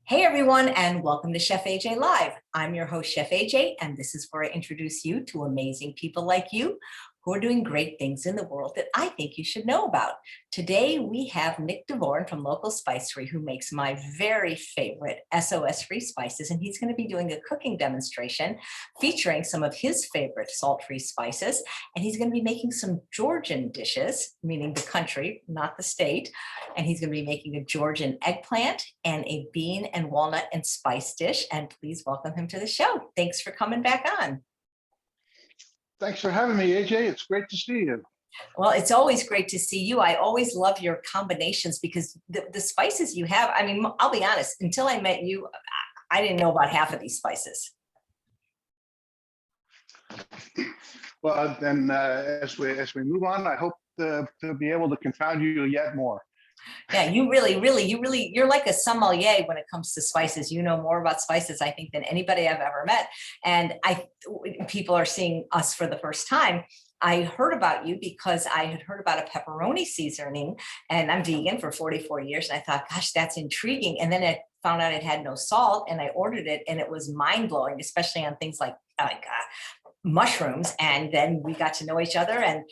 Hey everyone, and welcome to Chef AJ Live. I'm your host, Chef AJ, and this is where I introduce you to amazing people like you who are doing great things in the world that I think you should know about. Today, we have Nick Davoren from local Spicery, who makes my very favorite SOS-free spices, and he's going to be doing a cooking demonstration featuring some of his favorite salt-free spices, and he's going to be making some Georgian dishes, meaning the country, not the state, and he's going to be making a Georgian eggplant and a bean and walnut and spice dish. And please welcome him to the show. Thanks for coming back on. Thanks for having me, AJ. It's great to see you. Well, it's always great to see you. I always love your combinations because the spices you have, I mean, I'll be honest, until I met you, I didn't know about half of these spices. Well, then as we move on, I hope to be able to confound you yet more. Yeah, you're like a sommelier when it comes to spices. You know more about spices, I think, than anybody I've ever met. And people are seeing us for the first time. I heard about you because I had heard about a pepperoni seasoning, and I'm vegan for 44 years. And I thought, gosh, that's intriguing. And then I found out it had no salt, and I ordered it, and it was mind blowing, especially on things like mushrooms. And then we got to know each other, and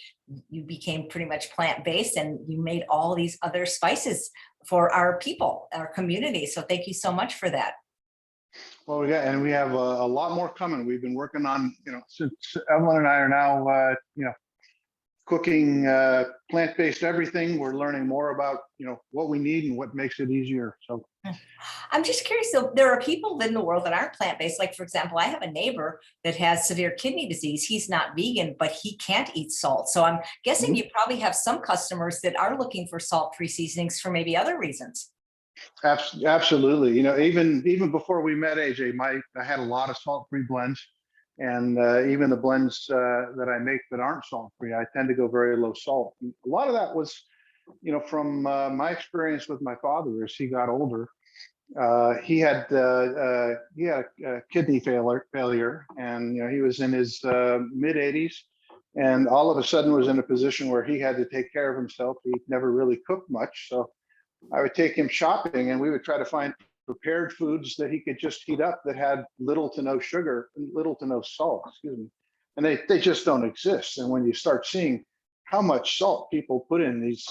you became pretty much plant-based, and you made all these other spices for our people, our community. So thank you so much for that. Well, we have a lot more coming. We've been working on, since Evelyn and I are now, cooking plant-based everything. We're learning more about, what we need and what makes it easier. So I'm just curious, though, there are people in the world that aren't plant-based. Like, for example, I have a neighbor that has severe kidney disease. He's not vegan, but he can't eat salt. So I'm guessing you probably have some customers that are looking for salt-free seasonings for maybe other reasons. Absolutely. Even before we met, AJ, I had a lot of salt-free blends, and even the blends that I make that aren't salt-free, I tend to go very low salt. And a lot of that was, from my experience with my father as he got older. He had kidney failure, and he was in his mid 80s, and all of a sudden was in a position where he had to take care of himself. He never really cooked much, so I would take him shopping, and we would try to find prepared foods that he could just heat up that had little to no sugar, little to no salt, excuse me. And they just don't exist. And when you start seeing how much salt people put in these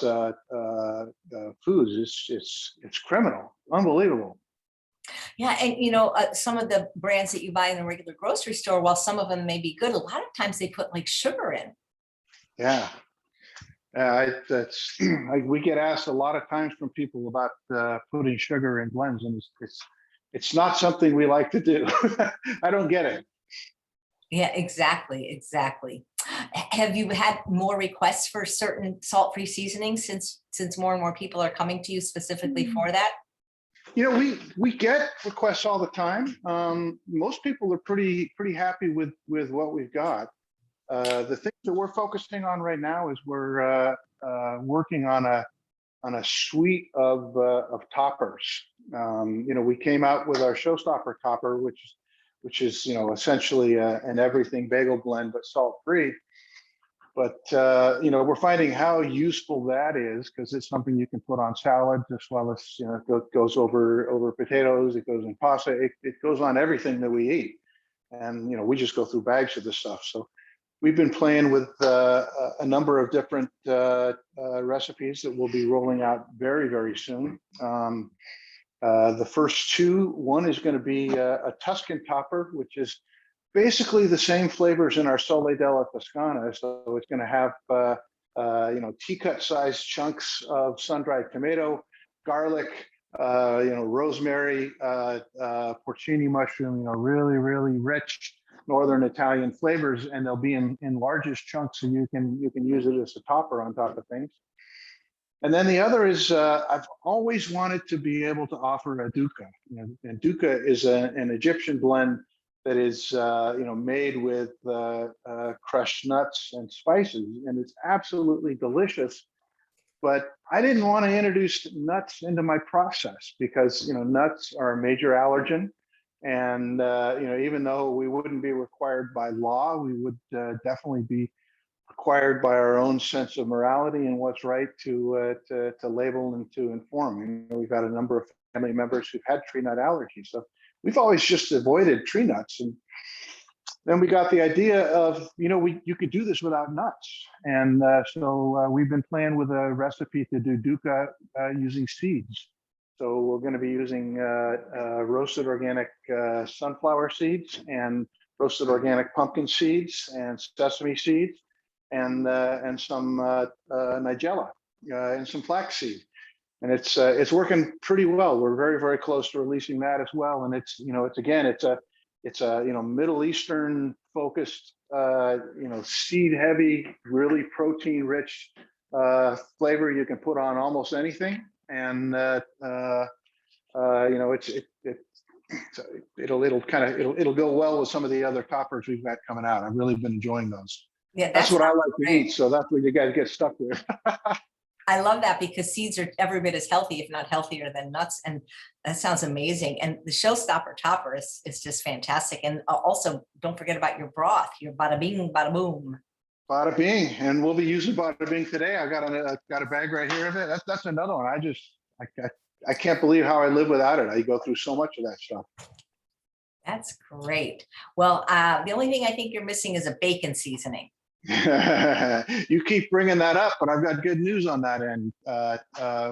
foods, it's criminal, unbelievable. Yeah, and some of the brands that you buy in the regular grocery store, while some of them may be good, a lot of times they put like sugar in. Yeah. We get asked a lot of times from people about putting sugar in blends, and it's not something we like to do. I don't get it. Yeah, exactly. Have you had more requests for certain salt-free seasonings since more and more people are coming to you specifically for that? We get requests all the time. Most people are pretty happy with what we've got. The things that we're focusing on right now is we're working on a suite of toppers. We came out with our showstopper topper, which is essentially an everything bagel blend but salt free. But we're finding how useful that is, because it's something you can put on salads as well as it goes over potatoes, it goes in pasta, it goes on everything that we eat, and we just go through bags of this stuff. So we've been playing with a number of different recipes that we'll be rolling out very, very soon. The first two, one is going to be a Tuscan Copper, which is basically the same flavors in our Sole della Toscana. So it's going to have teacut sized chunks of sun-dried tomato, garlic, rosemary, porcini mushroom, really, really rich Northern Italian flavors, and they'll be in largest chunks, and you can use it as a topper on top of things. And then the other is I've always wanted to be able to offer a Dukkha. And Dukkha is an Egyptian blend that is made with crushed nuts and spices, and it's absolutely delicious. But I didn't want to introduce nuts into my process because nuts are a major allergen. And even though we wouldn't be required by law, we would definitely be required by our own sense of morality and what's right to label and to inform. You know, we've had a number of family members who've had tree nut allergies, so we've always just avoided tree nuts. And then we got the idea of, you know, you could do this without nuts. And so we've been playing with a recipe to do dukkha using seeds. So we're going to be using roasted organic sunflower seeds and roasted organic pumpkin seeds and sesame seeds and some nigella and some flaxseed. And it's working pretty well. We're very, very close to releasing that as well. And it's, you know, it's a you know, Middle Eastern focused, you know, seed heavy, really protein rich flavor you can put on almost anything. And you know, it'll go well with some of the other toppers we've got coming out. I've really been enjoying those. Yeah, that's what I like to eat. So that's what you guys get stuck with. I love that because seeds are every bit as healthy, if not healthier than nuts. And that sounds amazing. And the showstopper topper is just fantastic. And also don't forget about your broth, your bada bing, bada boom. Bada bing. And we'll be using bada bing today. I've got a bag right here of it. That's another one. I can't believe how I live without it. I go through so much of that stuff. That's great. Well, the only thing I think you're missing is a bacon seasoning. You keep bringing that up, but I've got good news on that end.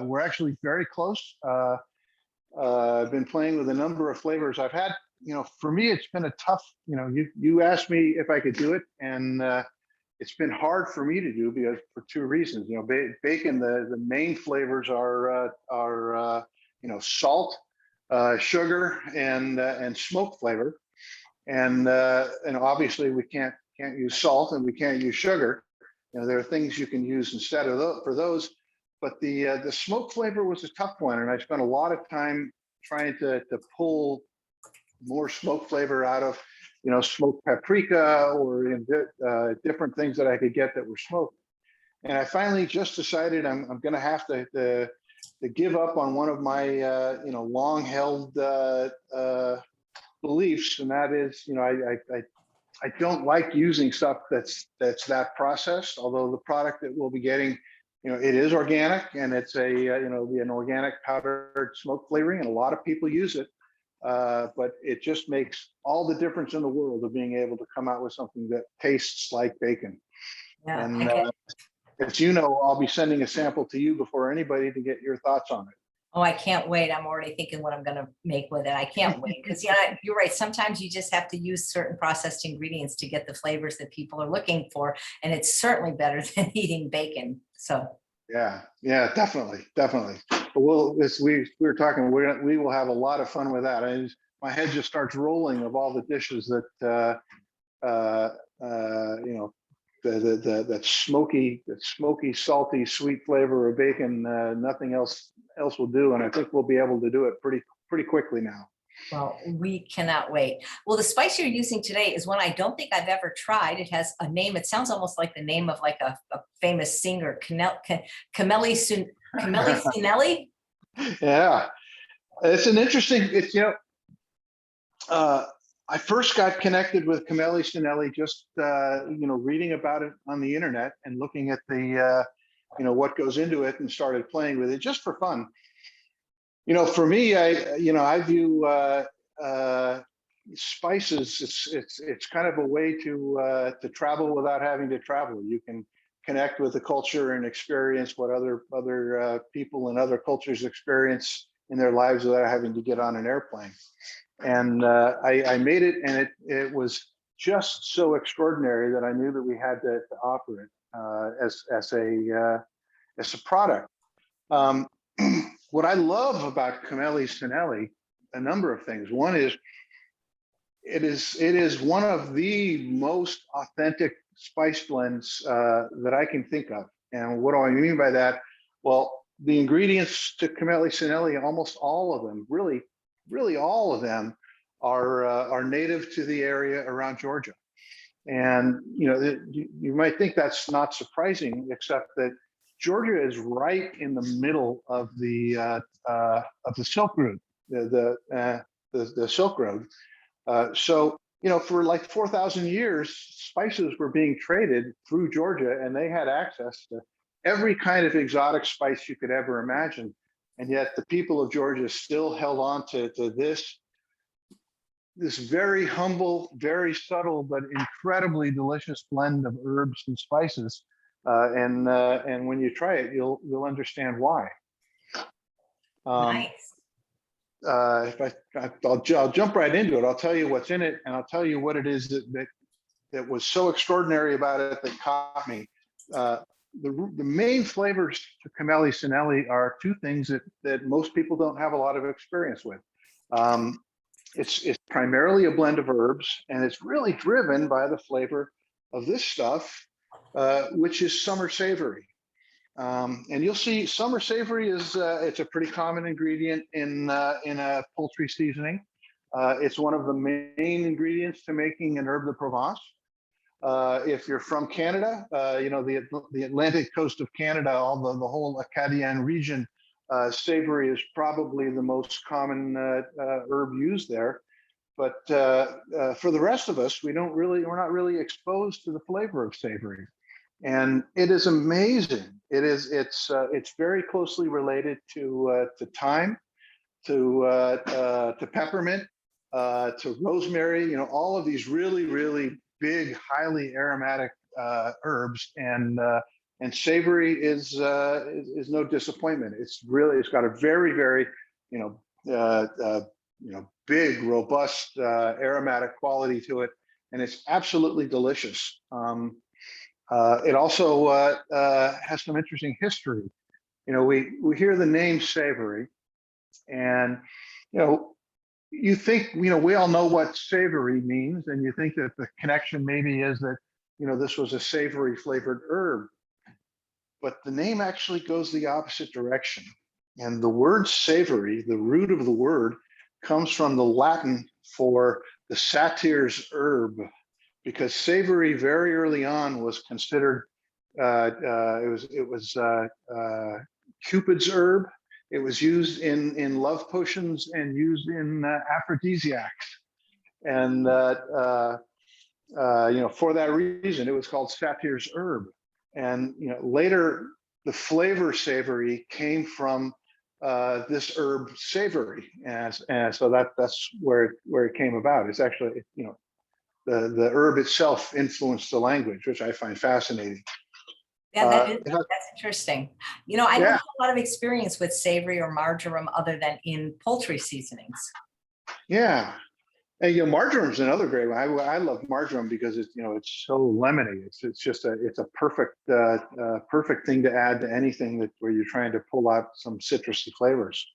We're actually very close. I've been playing with a number of flavors. I've had, you know, for me, it's been a tough, you know, you asked me if I could do it, and it's been hard for me to do because for two reasons. You know, bacon, the main flavors are you know, salt, sugar, and smoke flavor, and obviously we can't use salt and we can't use sugar. You know, there are things you can use instead of for those, but the smoke flavor was a tough one, and I spent a lot of time trying to pull more smoke flavor out of, you know, smoked paprika or different things that I could get that were smoked. And I finally just decided I'm going to have to give up on one of my you know, long held beliefs, and that is, you know, I don't like using stuff that's that processed, although the product that we'll be getting, you know, it is organic, and it's a, you know, an organic powdered smoke flavoring, and a lot of people use it. But it just makes all the difference in the world of being able to come out with something that tastes like bacon. Yeah, And as you know, I'll be sending a sample to you before anybody to get your thoughts on it. Oh, I can't wait. I'm already thinking what I'm going to make with it. I can't wait because, yeah, you're right. Sometimes you just have to use certain processed ingredients to get the flavors that people are looking for. And it's certainly better than eating bacon. So. Yeah, definitely. But we were talking, we will have a lot of fun with that. My head just starts rolling of all the dishes that, you know, that smoky, salty, sweet flavor of bacon. Nothing else will do, and I think we'll be able to do it pretty quickly now. Well, we cannot wait. Well, the spice you're using today is one I don't think I've ever tried. It has a name. It sounds almost like the name of like a famous singer, Khmeli Suneli. Yeah, it's an interesting. It's, you know, I first got connected with Khmeli Suneli just you know, reading about it on the internet and looking at the you know, what goes into it, and started playing with it just for fun. You know, for me, I view spices. It's kind of a way to travel without having to travel. You can connect with the culture and experience what other people and other cultures experience in their lives without having to get on an airplane. And I made it, and it was just so extraordinary that I knew that we had to offer it as a product. What I love about Khmeli Suneli, a number of things. One is it is one of the most authentic spice blends that I can think of. And what do I mean by that? Well, the ingredients to Khmeli Suneli, almost all of them, really all of them are native to the area around Georgia. And you know, you might think that's not surprising, except that Georgia is right in the middle of the Silk Road, the Silk Road. So for like 4,000 years, spices were being traded through Georgia, and they had access to every kind of exotic spice you could ever imagine. And yet the people of Georgia still held on to this very humble, very subtle, but incredibly delicious blend of herbs and spices. And when you try it, you'll understand why. Nice. I'll jump right into it. I'll tell you what's in it, and I'll tell you what it is that was so extraordinary about it that caught me. The main flavors to Khmeli Suneli are two things that most people don't have a lot of experience with. It's primarily a blend of herbs, and it's really driven by the flavor of this stuff, which is summer savory. And you'll see summer savory is it's a pretty common ingredient in a poultry seasoning. It's one of the main ingredients to making an herb de Provence. If you're from Canada, the Atlantic coast of Canada, the whole Acadian region, savory is probably the most common herb used there. But for the rest of us, we're not really exposed to the flavor of savory. And it is amazing. It's very closely related to thyme, to peppermint, to rosemary. All of these really, really big, highly aromatic herbs, and savory is no disappointment. It's got a very, very big, robust aromatic quality to it, and it's absolutely delicious. It also has some interesting history. We hear the name savory, and you think we all know what savory means, and you think that the connection maybe is that this was a savory flavored herb, but the name actually goes the opposite direction. And the word savory, the root of the word, comes from the Latin for the satyr's herb, because savory very early on was considered it was Cupid's herb. It was used in love potions and used in aphrodisiacs, and for that reason it was called satyr's herb. And later the flavor savory came from this herb savory, and so that's where it came about. It's actually the herb itself influenced the language, which I find fascinating. Yeah, that's interesting. I don't have a lot of experience with savory or marjoram other than in poultry seasonings. Yeah, and marjoram's another great one. I love marjoram because it's so lemony. It's a perfect thing to add to anything where you're trying to pull out some citrusy flavors.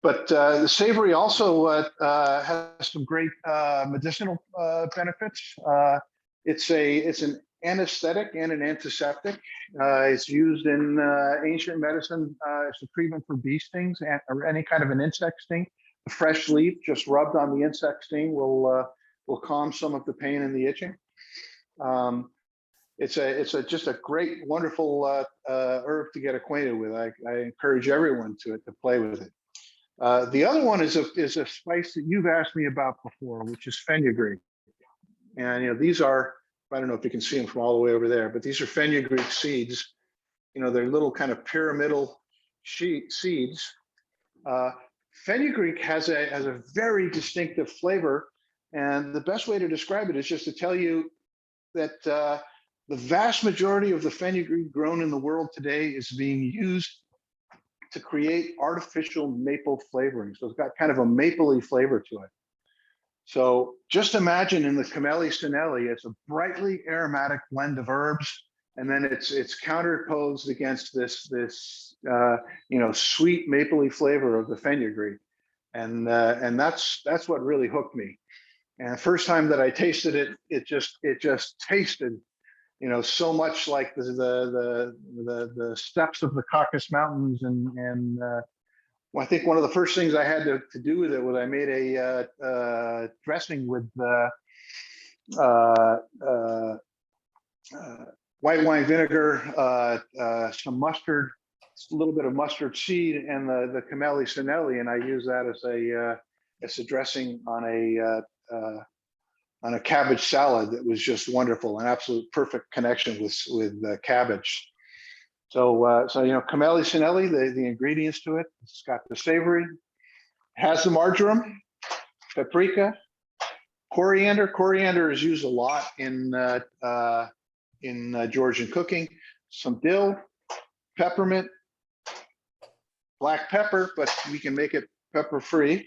But the savory also has some great medicinal benefits. It's an anesthetic and an antiseptic. It's used in ancient medicine as a treatment for bee stings or any kind of an insect sting. A fresh leaf just rubbed on the insect sting will calm some of the pain and the itching. It's just a great, wonderful herb to get acquainted with. I encourage everyone to play with it. The other one is a spice that you've asked me about before, which is fenugreek. And these are, I don't know if you can see them from all the way over there, but these are fenugreek seeds. They're little kind of pyramidal seeds. Fenugreek has a very distinctive flavor, and the best way to describe it is just to tell you that the vast majority of the fenugreek grown in the world today is being used to create artificial maple flavoring. So it's got kind of a mapley flavor to it. So just imagine in the Khmeli Suneli, it's a brightly aromatic blend of herbs, and then it's counterposed against this sweet mapley flavor of the fenugreek, and that's what really hooked me. And the first time that I tasted it, it just tasted so much like the steps of the Caucasus Mountains, and well, I think one of the first things I had to do with it was I made a dressing with white wine vinegar, some mustard, a little bit of mustard seed, and the Khmeli Suneli, and I use that as a dressing on on a cabbage salad that was just wonderful, an absolute perfect connection with cabbage. So Khmeli Suneli, the ingredients to it, it's got the savory, has the marjoram, paprika, coriander. Coriander is used a lot in Georgian cooking. Some dill, peppermint, black pepper, but we can make it pepper free.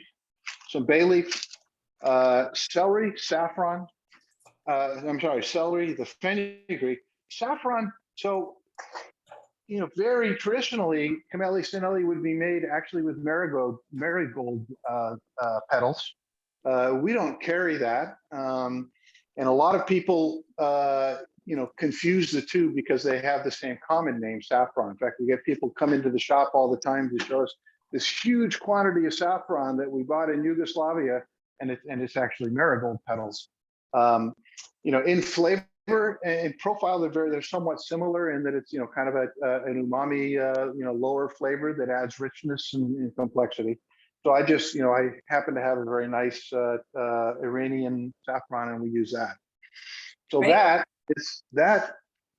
Some bay leaf, celery, saffron. Celery, the fenugreek, saffron. So, very traditionally, Khmeli Suneli would be made actually with marigold petals. We don't carry that, and a lot of people, confuse the two because they have the same common name, saffron. In fact, we get people come into the shop all the time to show us this huge quantity of saffron that we bought in Yugoslavia, and it's actually marigold petals. In flavor and profile, they're somewhat similar in that it's kind of an umami, lower flavor that adds richness and complexity. So I happen to have a very nice Iranian saffron, and we use that. So Great. that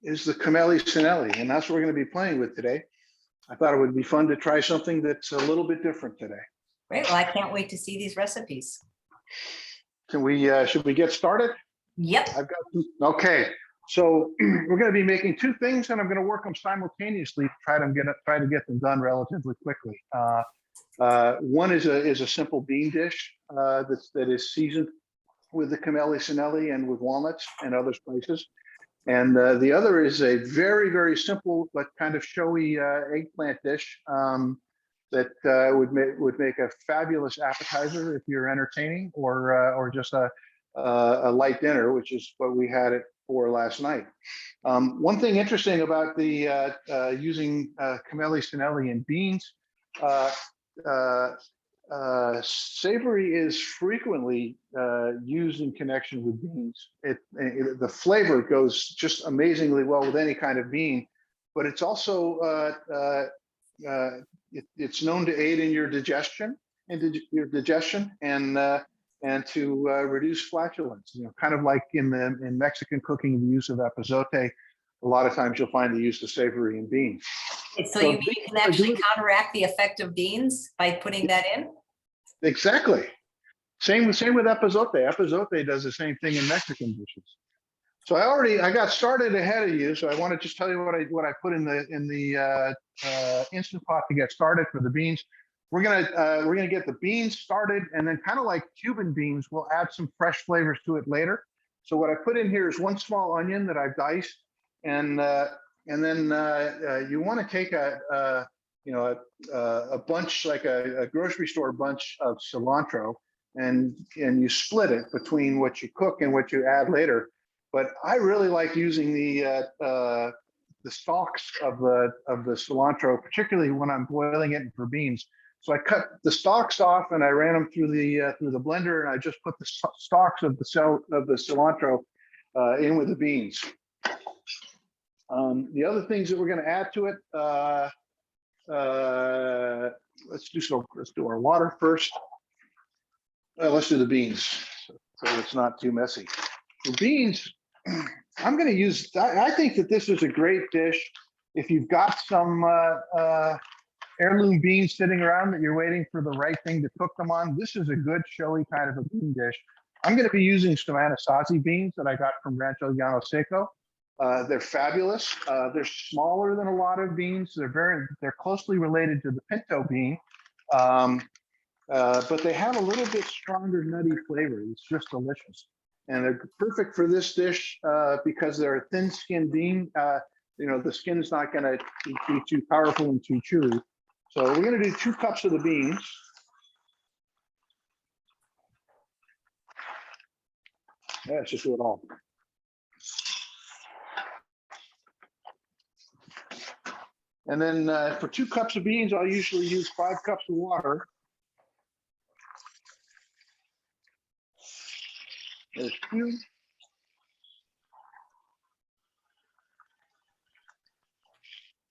is the Khmeli Suneli, and that's what we're going to be playing with today. I thought it would be fun to try something that's a little bit different today. Great. Well, I can't wait to see these recipes. Should we get started? Yep. Okay. So we're going to be making two things, and I'm going to work them simultaneously to try to get them done relatively quickly. One is a simple bean dish that is seasoned with the Khmeli Suneli and with walnuts and other spices. And the other is a very, very simple but kind of showy eggplant dish that would make a fabulous appetizer if you're entertaining, or just a light dinner, which is what we had it for last night. One thing interesting about the using Khmeli Suneli and beans, savory is frequently used in connection with beans. The flavor goes just amazingly well with any kind of bean, but it's also it's known to aid in your digestion and to reduce flatulence. Kind of like in Mexican cooking, the use of epazote. A lot of times you'll find the use of savory in beans. So you mean you can actually counteract the effect of beans by putting that in? Exactly. Same with epazote. Epazote does the same thing in Mexican dishes. So I got started ahead of you. So I want to just tell you what I put in the Instant Pot to get started for the beans. We're gonna get the beans started, and then kind of like Cuban beans, we'll add some fresh flavors to it later. So what I put in here is one small onion that I've diced, and then you want to take a bunch, like a grocery store bunch of cilantro, and you split it between what you cook and what you add later. But I really like using the stalks of the cilantro, particularly when I'm boiling it for beans. So I cut the stalks off and I ran them through the blender, and I just put the stalks of the cilantro in with the beans. The other things that we're going to add to it, let's do our water first. Let's do the beans, so it's not too messy. The beans, I'm going to use. I think that this is a great dish if you've got some heirloom beans sitting around that you're waiting for the right thing to cook them on. This is a good showy kind of a bean dish. I'm going to be using some Anasazi beans that I got from Rancho Llano Seco. They're fabulous. They're smaller than a lot of beans. They're closely related to the pinto bean, but they have a little bit stronger nutty flavor. It's just delicious, and they're perfect for this dish because they're a thin-skinned bean. The skin's not going to be too powerful and too chewy. So we're going to do 2 cups of the beans. Yeah, let's just do it all. And then for 2 cups of beans, I'll usually use 5 cups of water. There's 2.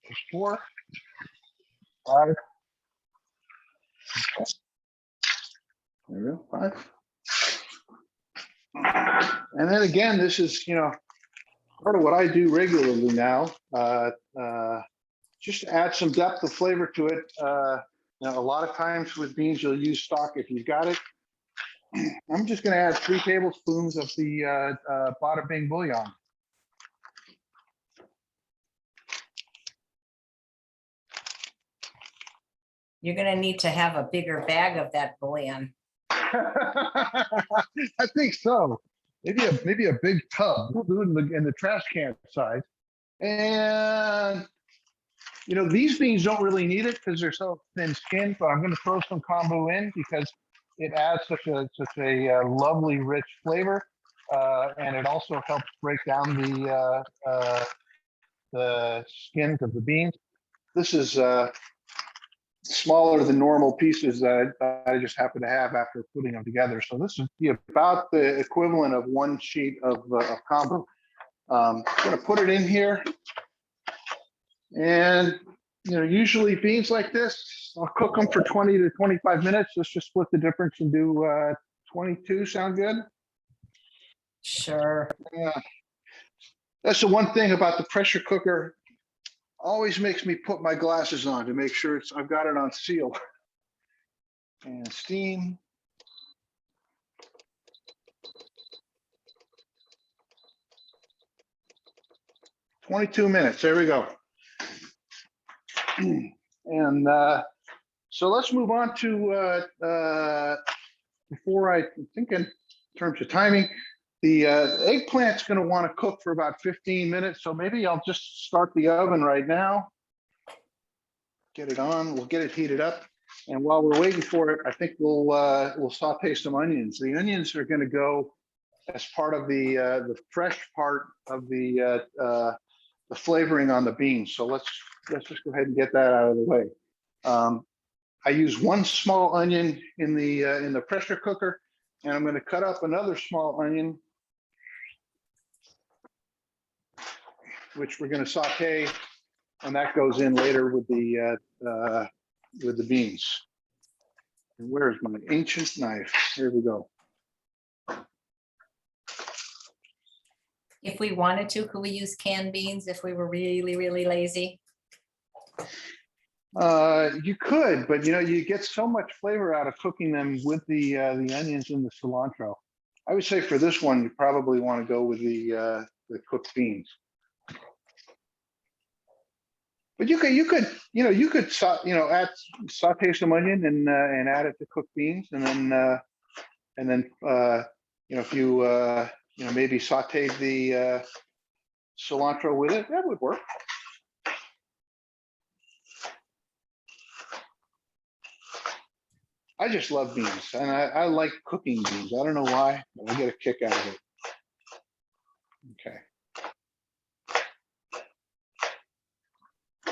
There's 4. 5. There we go, 5. And then again, this is, part of what I do regularly now. Just to add some depth of flavor to it. Now, a lot of times with beans, you'll use stock if you've got it. I'm just going to add 3 tablespoons of the bada bing bouillon. You're gonna need to have a bigger bag of that bouillon. I think so. Maybe a big tub. We'll do it in the trash can size. And these beans don't really need it because they're so thin skinned, but I'm going to throw some kombu in because it adds such a lovely, rich flavor, and it also helps break down the skins of the beans. This is smaller than normal pieces that I just happen to have after putting them together. So this is about the equivalent of 1 sheet of kombu. I'm going to put it in here. And, usually beans like this, I'll cook them for 20 to 25 minutes. Let's just split the difference and do 22. Sound good? Sure. Yeah. That's the one thing about the pressure cooker. Always makes me put my glasses on to make sure I've got it on seal. And steam. "22 minutes. There we go. And so let's move on to before I think in terms of timing, the eggplant's going to want to cook for about 15 minutes. So maybe I'll just start the oven right now. Get it on. We'll get it heated up. And while we're waiting for it, I think we'll saute some onions. The onions are going to go as part of the fresh part of the flavoring on the beans. So let's just go ahead and get that out of the way. I use 1 small onion in the pressure cooker, and I'm going to cut up another small onion, which we're going to saute, and that goes in later with the beans. And where's my ancient knife? Here we go. If we wanted to, could we use canned beans if we were really, really lazy? You could, but you get so much flavor out of cooking them with the onions and the cilantro. I would say for this one, you probably want to go with the cooked beans. But you could saute some onion and add it to cooked beans, and then if you maybe sauteed the cilantro with it, that would work. I just love beans, and I like cooking beans. I don't know why, but I get a kick out of it. Okay.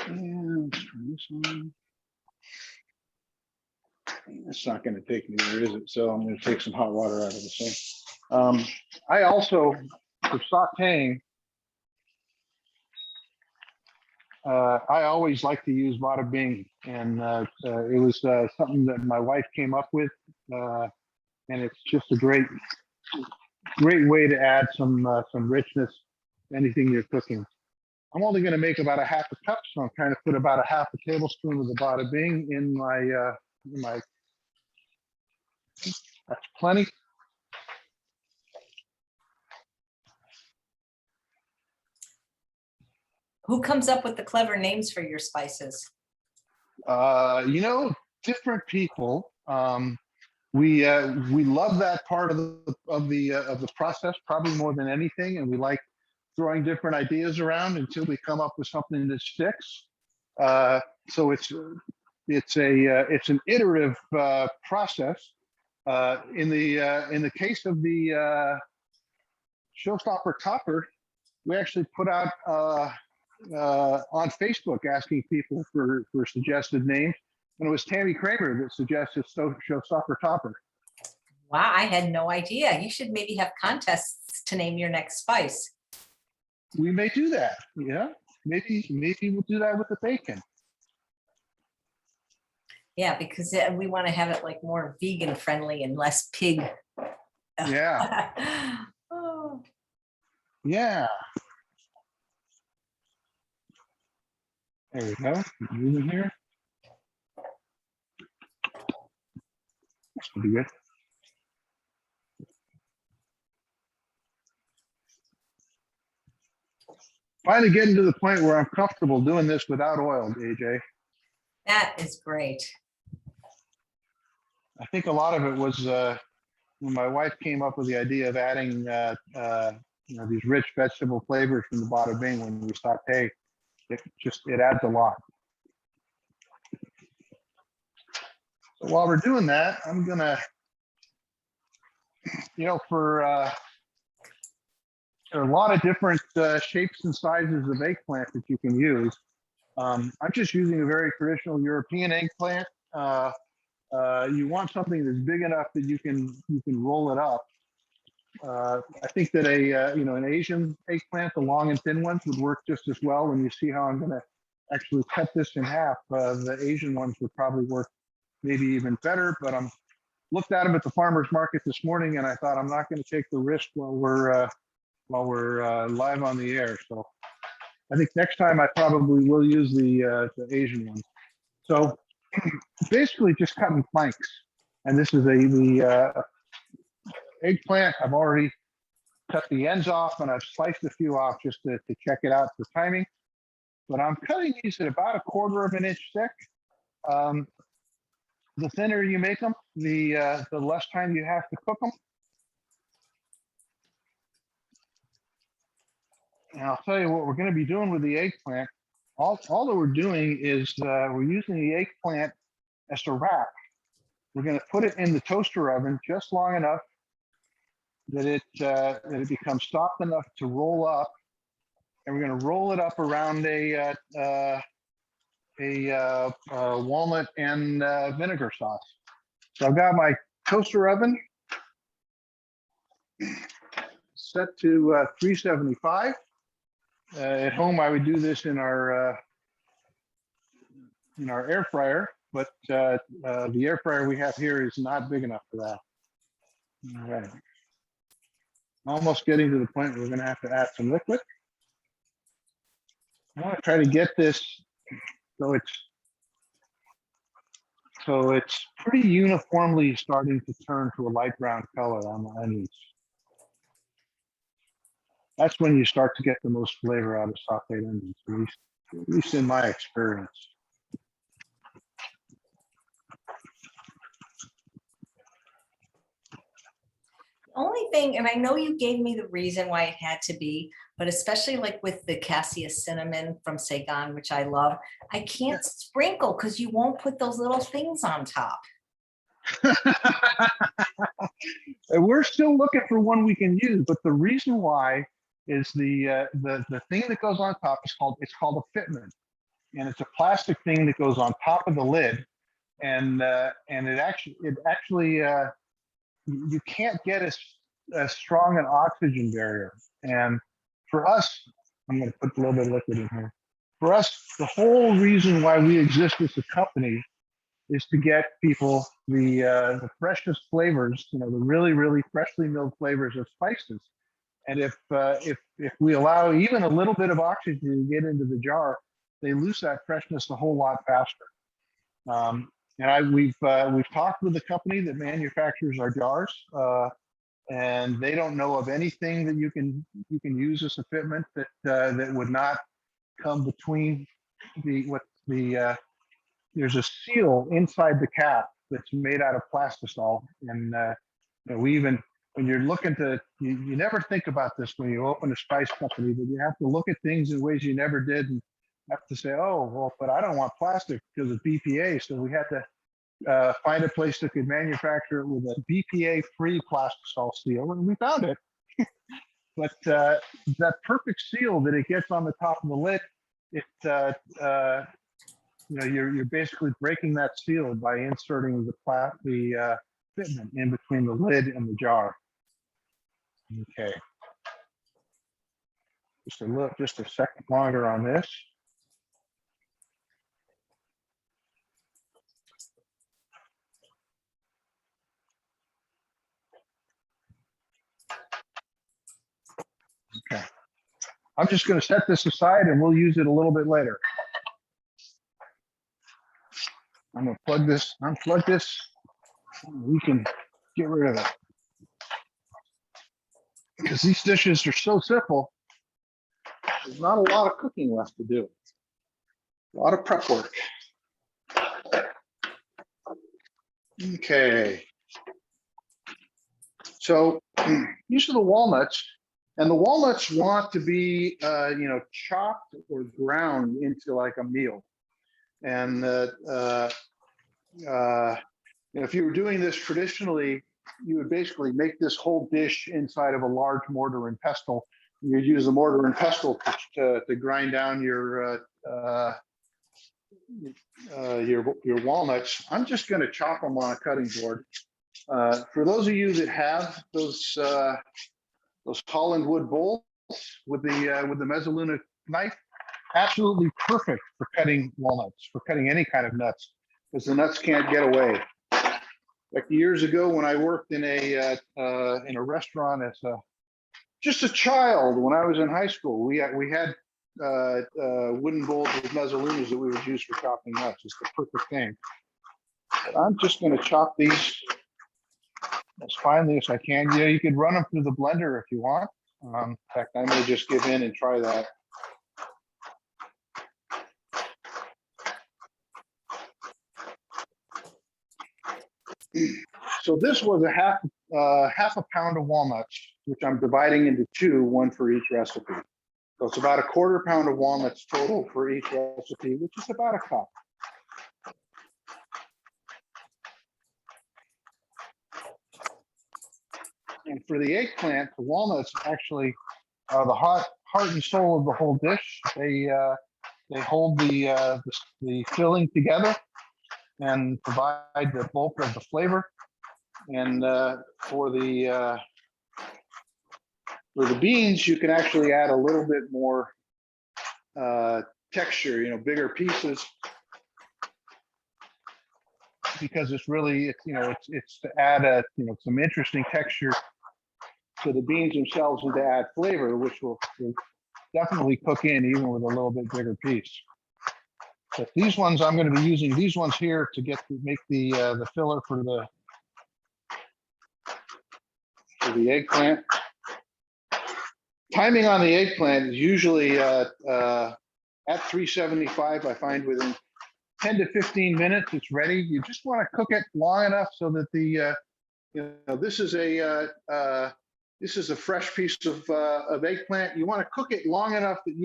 And let's turn this on. It's not going to take me there, is it? So I'm going to take some hot water out of the sink. I also, for sauteing, I always like to use bada bing, and it was something that my wife came up with, and it's just a great way to add some richness to anything you're cooking. I'm only going to make about a half a cup, so I'm trying to put about a half a tablespoon of the bada bing in my. That's plenty. Who comes up with the clever names for your spices? Different people. We love that part of the process probably more than anything, and we like throwing different ideas around until we come up with something that sticks. So it's an iterative process. In the case of the Showstopper Topper, we actually put out on Facebook asking people for suggested names, and it was Tammy Kramer that suggested Showstopper Topper. Wow, I had no idea. You should maybe have contests to name your next spice. We may do that. Yeah, maybe we'll do that with the bacon. Yeah, because we want to have it like more vegan friendly and less pig. Yeah. Oh. Yeah. There we go. Moving here. That's pretty good. Finally getting to the point where I'm comfortable doing this without oil, AJ. That is great. I think a lot of it was when my wife came up with the idea of adding these rich vegetable flavors from the bada bing when we saute. It adds a lot. So while we're doing that, I'm gonna, for there are a lot of different shapes and sizes of eggplant that you can use. I'm just using a very traditional European eggplant. You want something that's big enough that you can roll it up. I think that an Asian eggplant, the long and thin ones, would work just as well. When you see how I'm going to actually cut this in half, the Asian ones would probably work maybe even better. But I'm looked at them at the farmers market this morning, and I thought I'm not going to take the risk while we're live on the air. So I think next time I probably will use the Asian ones. So basically just cutting planks. And this is the eggplant. I've already cut the ends off, and I've sliced a few off just to check it out for timing. But I'm cutting these at about 1/4 of an inch thick. The thinner you make them, the less time you have to cook them. And I'll tell you what we're going to be doing with the eggplant. All that we're doing is we're using the eggplant as a wrap. We're going to put it in the toaster oven just long enough that it becomes soft enough to roll up, and we're going to roll it up around a walnut and vinegar sauce. So I've got my toaster oven set to 375. At home, I would do this in our air fryer, but the air fryer we have here is not big enough for that. All right. Almost getting to the point where we're going to have to add some liquid. I want to try to get this so it's pretty uniformly starting to turn to a light brown color on the onions. That's when you start to get the most flavor out of sauteed onions, at least in my experience. Only thing, and I know you gave me the reason why it had to be, but especially like with the cassia cinnamon from Saigon, which I love, I can't sprinkle because you won't put those little things on top. We're still looking for one we can use, but the reason why is the thing that goes on top is called a fitment, and it's a plastic thing that goes on top of the lid, and it actually you can't get as strong an oxygen barrier. And for us, I'm going to put a little bit of liquid in here. For us, the whole reason why we exist as a company is to get people the freshest flavors, the really, really freshly milled flavors of spices. And if we allow even a little bit of oxygen to get into the jar, they lose that freshness a whole lot faster. And we've talked with the company that manufactures our jars, and they don't know of anything that you can use as a fitment that would not come between there's a seal inside the cap that's made out of plastisol, and we even when you're looking to you never think about this when you open a spice company, but you have to look at things in ways you never did and have to say, oh well, but I don't want plastic because of BPA, so we had to find a place that could manufacture it with a BPA-free plastisol seal, and we found it. But that perfect seal that it gets on the top of the lid, you're basically breaking that seal by inserting the fitment in between the lid and the jar. Okay. Just a second longer on this. Okay. I'm just going to set this aside and we'll use it a little bit later. I'm going to unplug this. We can get rid of it. Because these dishes are so simple, there's not a lot of cooking left to do. A lot of prep work. Okay. So these are the walnuts, and the walnuts want to be, chopped or ground into like a meal. And if you were doing this traditionally, you would basically make this whole dish inside of a large mortar and pestle. You'd use the mortar and pestle to grind down your walnuts. I'm just going to chop them on a cutting board. For those of you that have those Holland wood bowls with the Mezzaluna knife, absolutely perfect for cutting walnuts, for cutting any kind of nuts, because the nuts can't get away. Like years ago when I worked in a restaurant as just a child, when I was in high school, we had wooden bowls with mezzalunas that we would use for chopping nuts. It's the perfect thing. But I'm just going to chop these as finely as I can. Yeah, you could run them through the blender if you want. In fact, I may just give in and try that. So this was a half a pound of walnuts, which I'm dividing into two, one for each recipe. So it's about a quarter pound of walnuts total for each recipe, which is about a cup. And for the eggplant, the walnuts actually are the heart and soul of the whole dish. They hold the filling together and provide the bulk of the flavor. And for the beans, you can actually add a little bit more texture, bigger pieces, because it's really, it's to add some interesting texture to the beans themselves and to add flavor, which will definitely cook in even with a little bit bigger piece. But these ones, I'm going to be using these ones here to make the filler for the eggplant. Timing on the eggplant is usually at 375. I find within 10 to 15 minutes it's ready. You just want to cook it long enough so that this is a fresh piece of eggplant. You want to cook it long enough that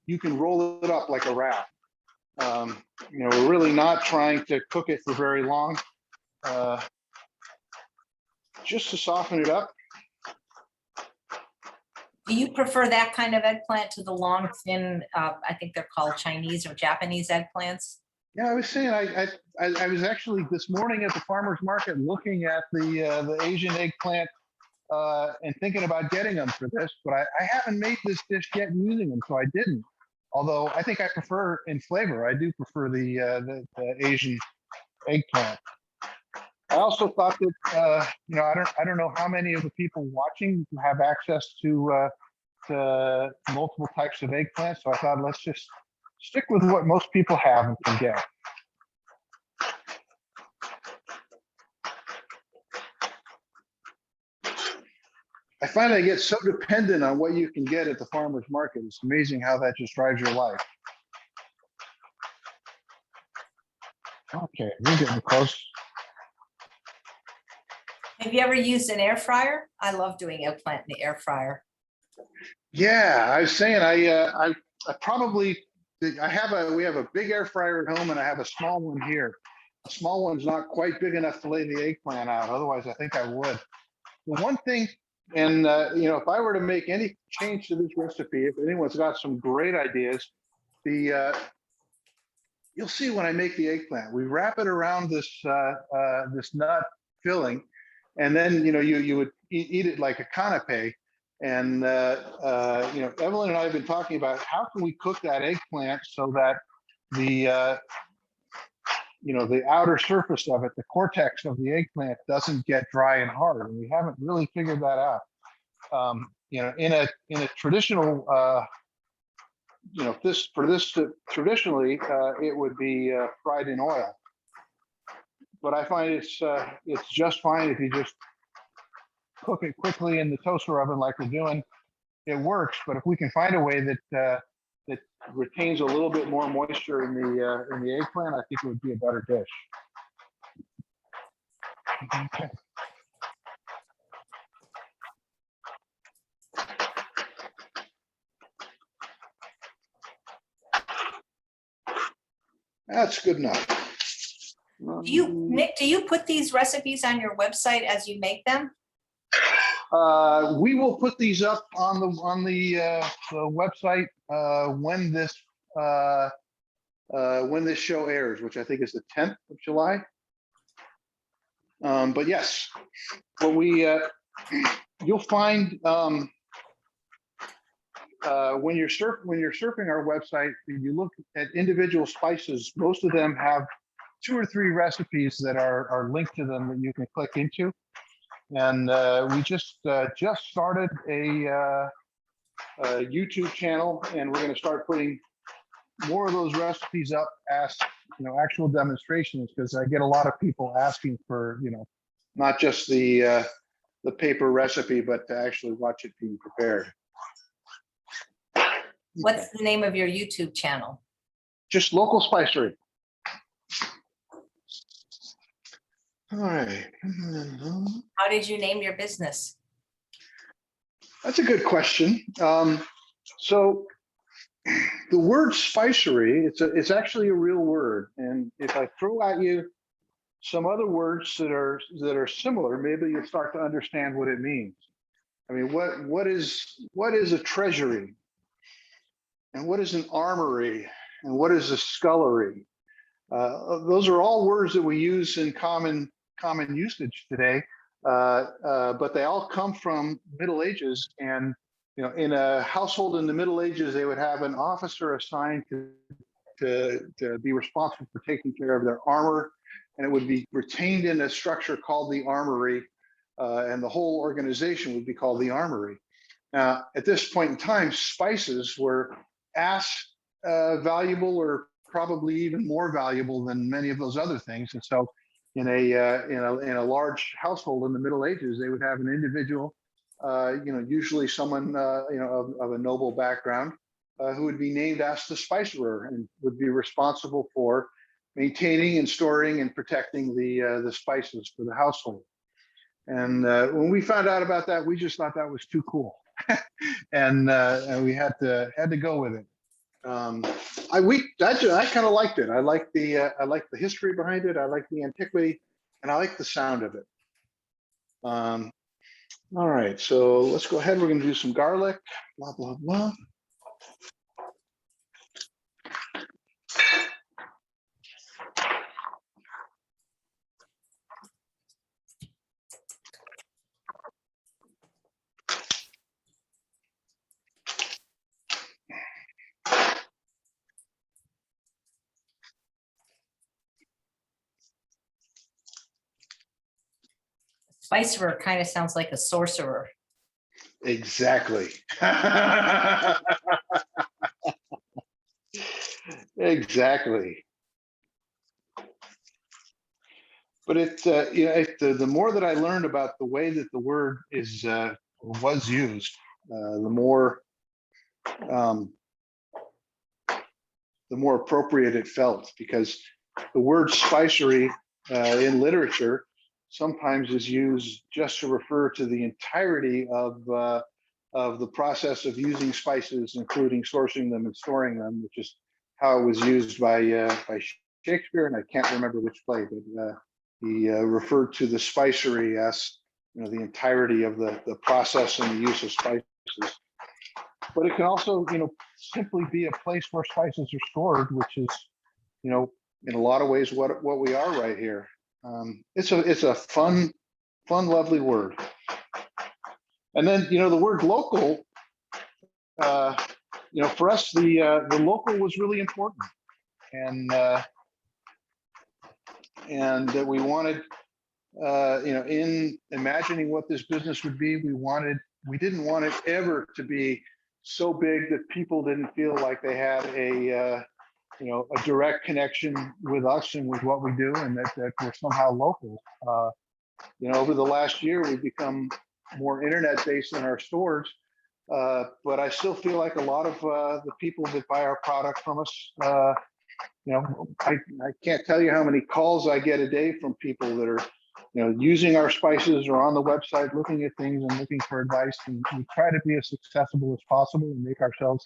you can roll it up like a wrap. We're really not trying to cook it for very long, just to soften it up. Do you prefer that kind of eggplant to the long, thin, I think they're called Chinese or Japanese eggplants? Yeah, I was saying, I was actually this morning at the farmer's market looking at the Asian eggplant and thinking about getting them for this, but I haven't made this dish yet using them, so I didn't. Although I think I prefer in flavor, I do prefer the Asian eggplant. I also thought that I don't know how many of the people watching have access to multiple types of eggplant, so I thought let's just stick with what most people have and can get. I find I get so dependent on what you can get at the farmer's market. It's amazing how that just drives your life. Okay, we're getting close. Have you ever used an air fryer? I love doing eggplant in the air fryer. Yeah, I was saying I probably we have a big air fryer at home and I have a small one here. The small one's not quite big enough to lay the eggplant out. Otherwise, I think I would. The one thing, and if I were to make any change to this recipe, if anyone's got some great ideas, you'll see when I make the eggplant, we wrap it around this nut filling, and then you would eat it like a canape. And Evelyn and I have been talking about how can we cook that eggplant so that the outer surface of it, the cortex of the eggplant, doesn't get dry and hard, and we haven't really figured that out. In a traditional traditionally it would be fried in oil, but I find it's just fine if you just cook it quickly in the toaster oven like we're doing. It works, but if we can find a way that that retains a little bit more moisture in the eggplant, I think it would be a better dish. Okay. That's good enough. Nick, do you put these recipes on your website as you make them? We will put these up on the website when this show airs, which I think is the 10th of July. But yes, what you'll find when you're surfing our website, if you look at individual spices, most of them have 2 or 3 recipes that are linked to them that you can click into. And we just started a YouTube channel, and we're going to start putting more of those recipes up as actual demonstrations, because I get a lot of people asking for not just the paper recipe, but to actually watch it being prepared. What's the name of your YouTube channel? Just Local Spicery. All right. How did you name your business? That's a good question. So the word spicery, it's actually a real word. And if I throw at you some other words that are similar, maybe you'll start to understand what it means. I mean, what is a treasury? And what is an armory? And what is a scullery? Those are all words that we use in common usage today, but they all come from Middle Ages. And in a household in the Middle Ages, they would have an officer assigned to be responsible for taking care of their armor, and it would be retained in a structure called the armory, and the whole organization would be called the armory. Now, at this point in time, spices were as valuable, or probably even more valuable than many of those other things. And so in a large household in the Middle Ages, they would have an individual, usually someone of a noble background, who would be named as the spicerer and would be responsible for maintaining and storing and protecting the spices for the household. And when we found out about that, we just thought that was too cool, and we had to go with it. I kind of liked it. I like the history behind it. I like the antiquity, and I like the sound of it. All right, so let's go ahead. We're going to do some garlic. Blah blah blah. Spicerer kind of sounds like a sorcerer. Exactly. Exactly. But the more that I learned about the way that the word was used, the more appropriate it felt, because the word spicery in literature sometimes is used just to refer to the entirety of the process of using spices, including sourcing them and storing them, which is how it was used by Shakespeare, and I can't remember which play, but he referred to the spicery as the entirety of the process and the use of spices. But it can also simply be a place where spices are stored, which is in a lot of ways what we are right here. It's a fun, lovely word. And then the word local, for us the local was really important, and that we wanted, in imagining what this business would be, we didn't want it ever to be so big that people didn't feel like they had a a direct connection with us and with what we do, and that we're somehow local. Over the last year, we've become more internet based in our stores, but I still feel like a lot of the people that buy our product from us, I can't tell you how many calls I get a day from people that are, using our spices or on the website, looking at things and looking for advice. And we try to be as accessible as possible and make ourselves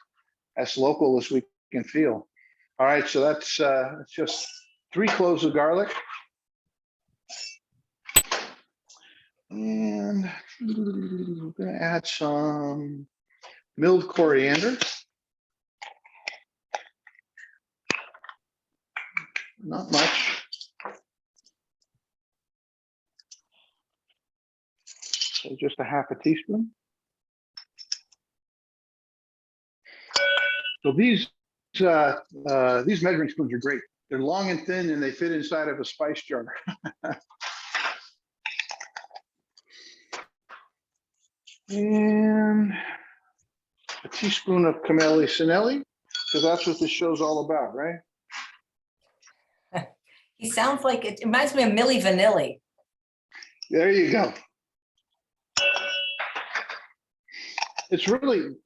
as local as we can feel. All right, so that's just 3 cloves of garlic. And we're going to add some milled coriander. Not much. So just a half a teaspoon. So these measuring spoons are great. They're long and thin, and they fit inside of a spice jar. And a teaspoon of Khmeli Suneli, because that's what this show's all about, right? He sounds like it reminds me of Milli Vanilli. There you go. It's really,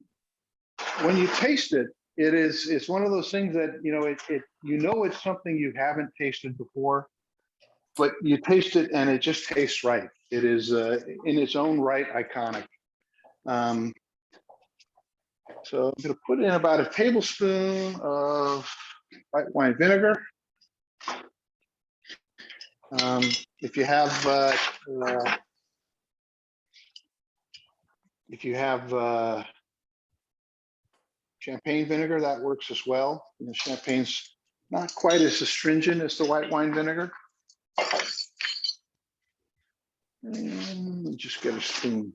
when you taste it, it's one of those things that, it's something you haven't tasted before, but you taste it and it just tastes right. It is in its own right iconic. So I'm going to put in about a tablespoon of white wine vinegar. If you have champagne vinegar, that works as well. And the champagne's not quite as astringent as the white wine vinegar. And just get a spoon.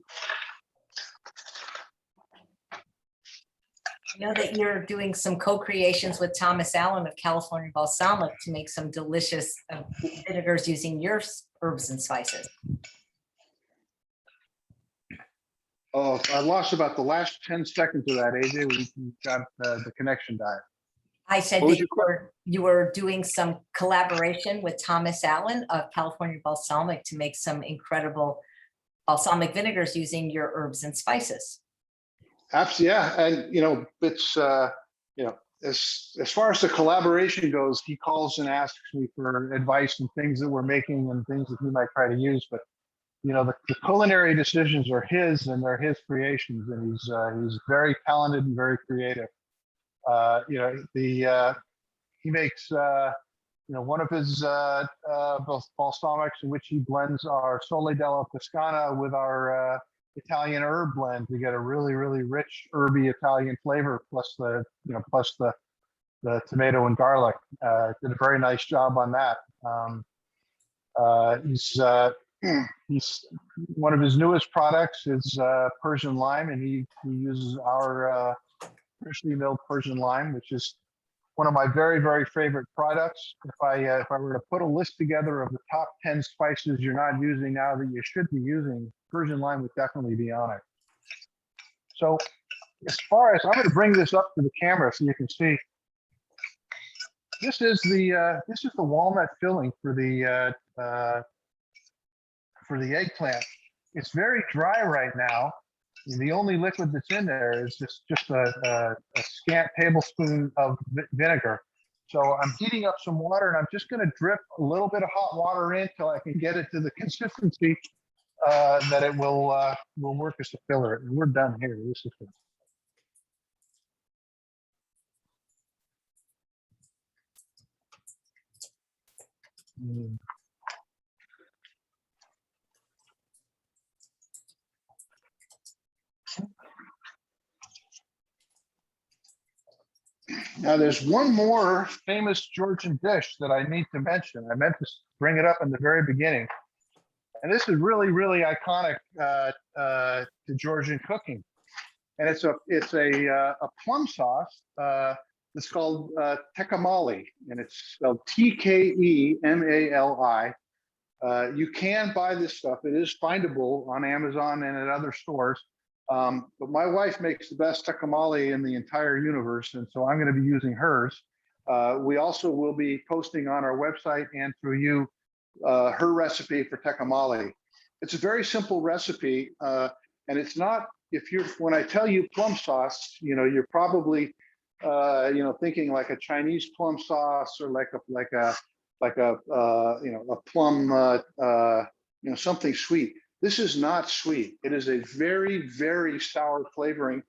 I know that you're doing some co-creations with Thomas Allen of California Balsamic to make some delicious vinegars using your herbs and spices. Oh, I lost about the last 10 seconds of that, AJ. We got the connection died. I said that you were doing some collaboration with Thomas Allen of California Balsamic to make some incredible balsamic vinegars using your herbs and spices. Absolutely, yeah, and it's as far as the collaboration goes, he calls and asks me for advice and things that we're making and things that he might try to use. But the culinary decisions are his, and they're his creations, and he's very talented and very creative. He makes one of his balsamics in which he blends our Sole della Toscana with our Italian herb blend to get a really, really rich herby Italian flavor, plus the tomato and garlic. Did a very nice job on that. He's one of his newest products is Persian Lime, and he uses our freshly milled Persian Lime, which is one of my very, very favorite products. If I were to put a list together of the top 10 spices you're not using now that you should be using, Persian Lime would definitely be on it. So as far as, I'm going to bring this up to the camera so you can see. This is the walnut filling for the eggplant. It's very dry right now. The only liquid that's in there is just a scant tablespoon of vinegar. So I'm heating up some water, and I'm just going to drip a little bit of hot water in till I can get it to the consistency that it will work as a filler. And we're done here. This is good. Now, there's one more famous Georgian dish that I need to mention. I meant to bring it up in the very beginning. And this is really, really iconic to Georgian cooking. And it's a plum sauce that's called Tkemali, and it's spelled Tkemali. You can buy this stuff. It is findable on Amazon and at other stores. But my wife makes the best Tkemali in the entire universe, and so I'm going to be using hers. We also will be posting on our website and through you her recipe for Tkemali. It's a very simple recipe, and it's not. When I tell you plum sauce, you're probably thinking like a Chinese plum sauce or like a plum something sweet. This is not sweet. It is a very, very sour flavoring.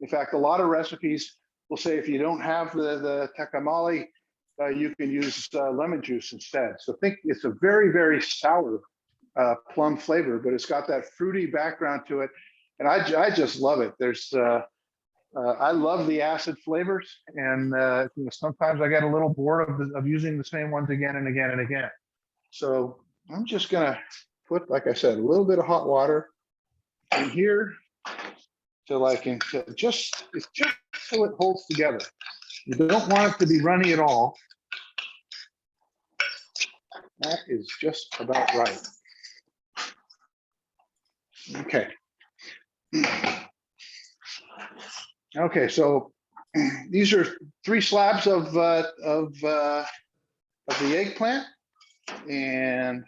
In fact, a lot of recipes will say if you don't have the Tkemali, you can use lemon juice instead. So think it's a very, very sour plum flavor, but it's got that fruity background to it. And I just love it. I love the acid flavors, and sometimes I get a little bored of using the same ones again and again and again. So I'm just gonna put, like I said, a little bit of hot water in here just so it holds together. You don't want it to be runny at all. That is just about right. Okay. Okay, so these are 3 slabs of the eggplant, and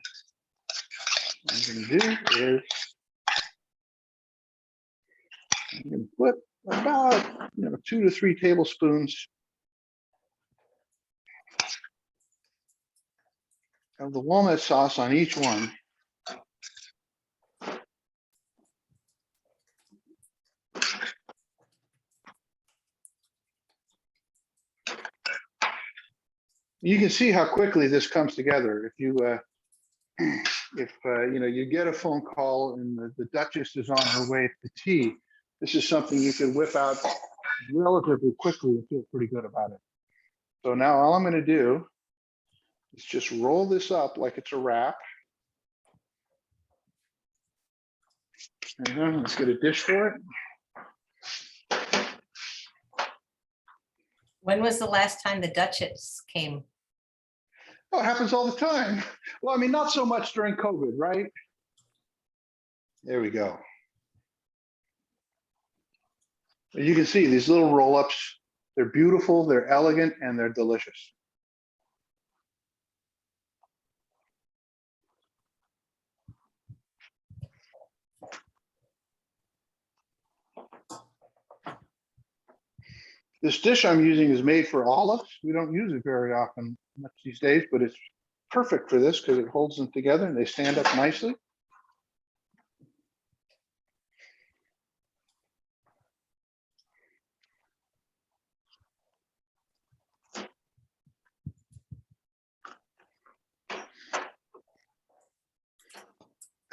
what I'm going to do is I'm going to put about 2 to 3 tablespoons of the walnut sauce on each one. You can see how quickly this comes together. If you get a phone call and the Duchess is on her way to tea, this is something you can whip out relatively quickly and feel pretty good about it. So now all I'm going to do is just roll this up like it's a wrap. And let's get a dish for it. When was the last time the Duchess came? Oh, it happens all the time. Well, I mean, not so much during COVID, right? There we go. You can see these little roll-ups. They're beautiful, they're elegant, and they're delicious. This dish I'm using is made for olives. We don't use it very often much these days, but it's perfect for this because it holds them together and they stand up nicely.